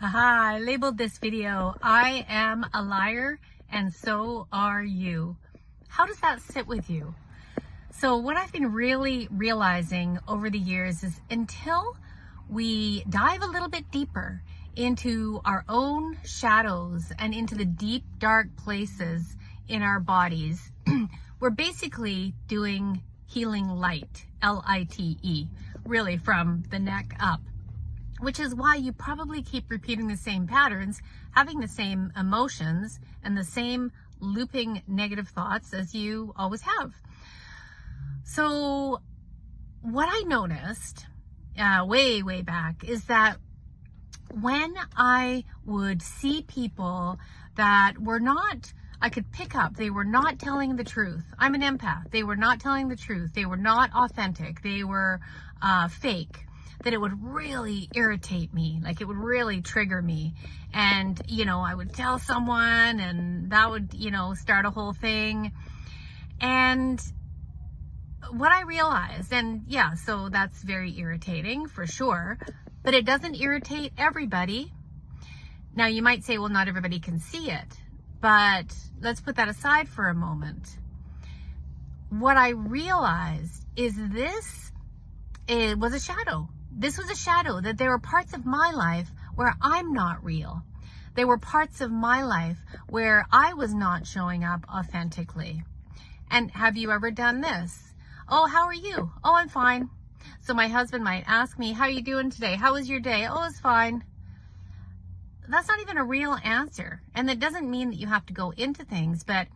Haha, I labeled this video, I am a liar and so are you. How does that sit with you? So what I've been really realizing over the years is until we dive a little bit deeper into our own shadows and into the deep, dark places in our bodies, we're basically doing healing light, L-I-T-E, really from the neck up. Which is why you probably keep repeating the same patterns, having the same emotions, and the same looping negative thoughts as you always have. So what I noticed way back is that when I would see people that were not, I could pick up, they were not telling the truth. I'm an empath. They were not telling the truth. They were not authentic. They were fake. That it would really irritate me, like it would really trigger me. And, I would tell someone and that would, start a whole thing. And what I realized, and yeah, so that's very irritating for sure, but it doesn't irritate everybody. Now you might say, well, not everybody can see it, but let's put that aside for a moment. What I realized is it was a shadow. This was a shadow, that there were parts of my life where I'm not real. There were parts of my life where I was not showing up authentically. And have you ever done this? Oh, how are you? Oh, I'm fine. So my husband might ask me, how are you doing today? How was your day? Oh, it's fine. That's not even a real answer. And that doesn't mean that you have to go into things, but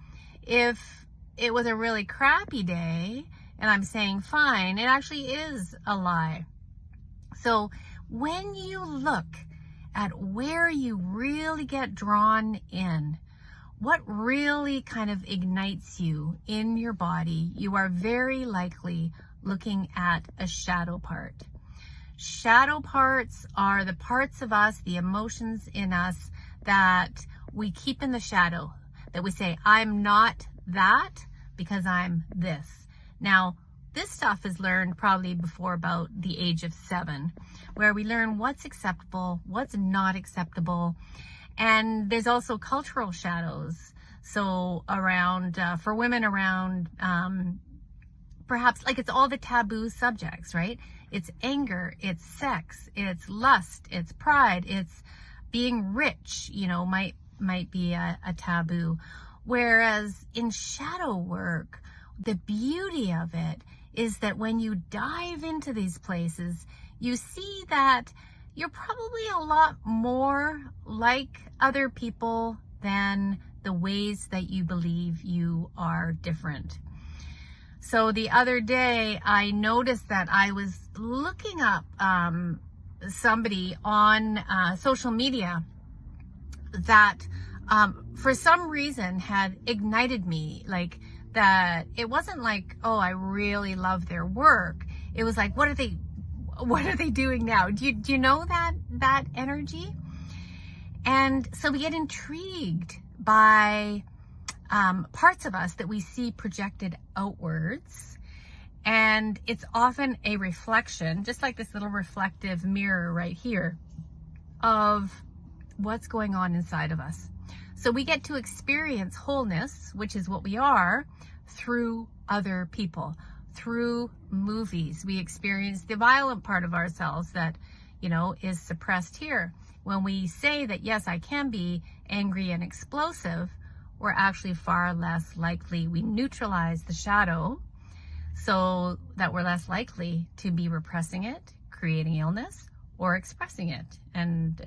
if it was a really crappy day and I'm saying fine, it actually is a lie. So when you look at where you really get drawn in, what really kind of ignites you in your body, you are very likely looking at a shadow part. Shadow parts are the parts of us, the emotions in us that we keep in the shadow, that we say, I'm not that because I'm this. Now, this stuff is learned probably before about the age of 7, where we learn what's acceptable, what's not acceptable. And there's also cultural shadows. So around, for women around, perhaps like it's all the taboo subjects, right? It's anger, it's sex, it's lust, it's pride, it's being rich, might be a taboo. Whereas in shadow work, the beauty of it is that when you dive into these places, you see that you're probably a lot more like other people than the ways that you believe you are different. So the other day, I noticed that I was looking up somebody on social media that for some reason had ignited me, like that it wasn't like, oh, I really love their work. It was like, what are they doing now? Do you know that energy? And so we get intrigued by parts of us that we see projected outwards. And it's often a reflection, just like this little reflective mirror right here, of what's going on inside of us. So we get to experience wholeness, which is what we are, through other people, through movies. We experience the violent part of ourselves that, is suppressed here. When we say that, yes, I can be angry and explosive, we're actually far less likely. We neutralize the shadow so that we're less likely to be repressing it, creating illness, or expressing it and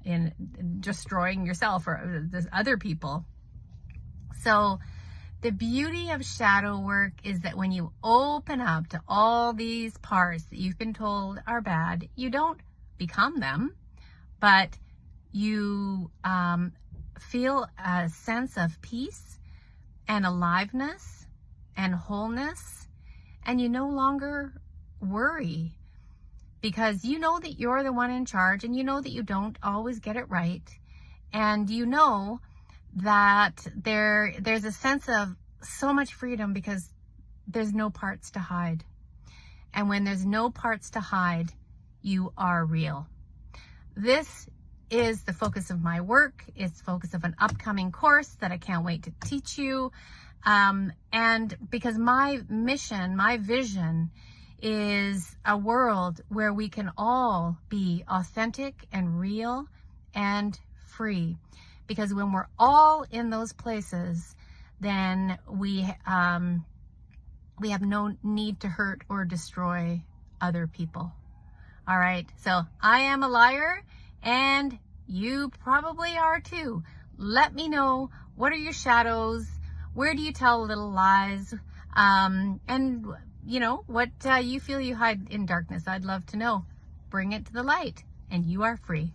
in destroying yourself or the other people. So the beauty of shadow work is that when you open up to all these parts that you've been told are bad, you don't become them, but you feel a sense of peace and aliveness and wholeness, and you no longer worry because you know that you're the one in charge, and you know that you don't always get it right, and you know that there's a sense of so much freedom because there's no parts to hide. And when there's no parts to hide, you are real. This is the focus of my work. It's the focus of an upcoming course that I can't wait to teach you. And because my mission, my vision is a world where we can all be authentic and real and free. Because when we're all in those places, then we have no need to hurt or destroy other people. All right, so I am a liar, and you probably are too. Let me know, what are your shadows? Where do you tell little lies? And you know, what you feel you hide in darkness. I'd love to know. Bring it to the light, and you are free.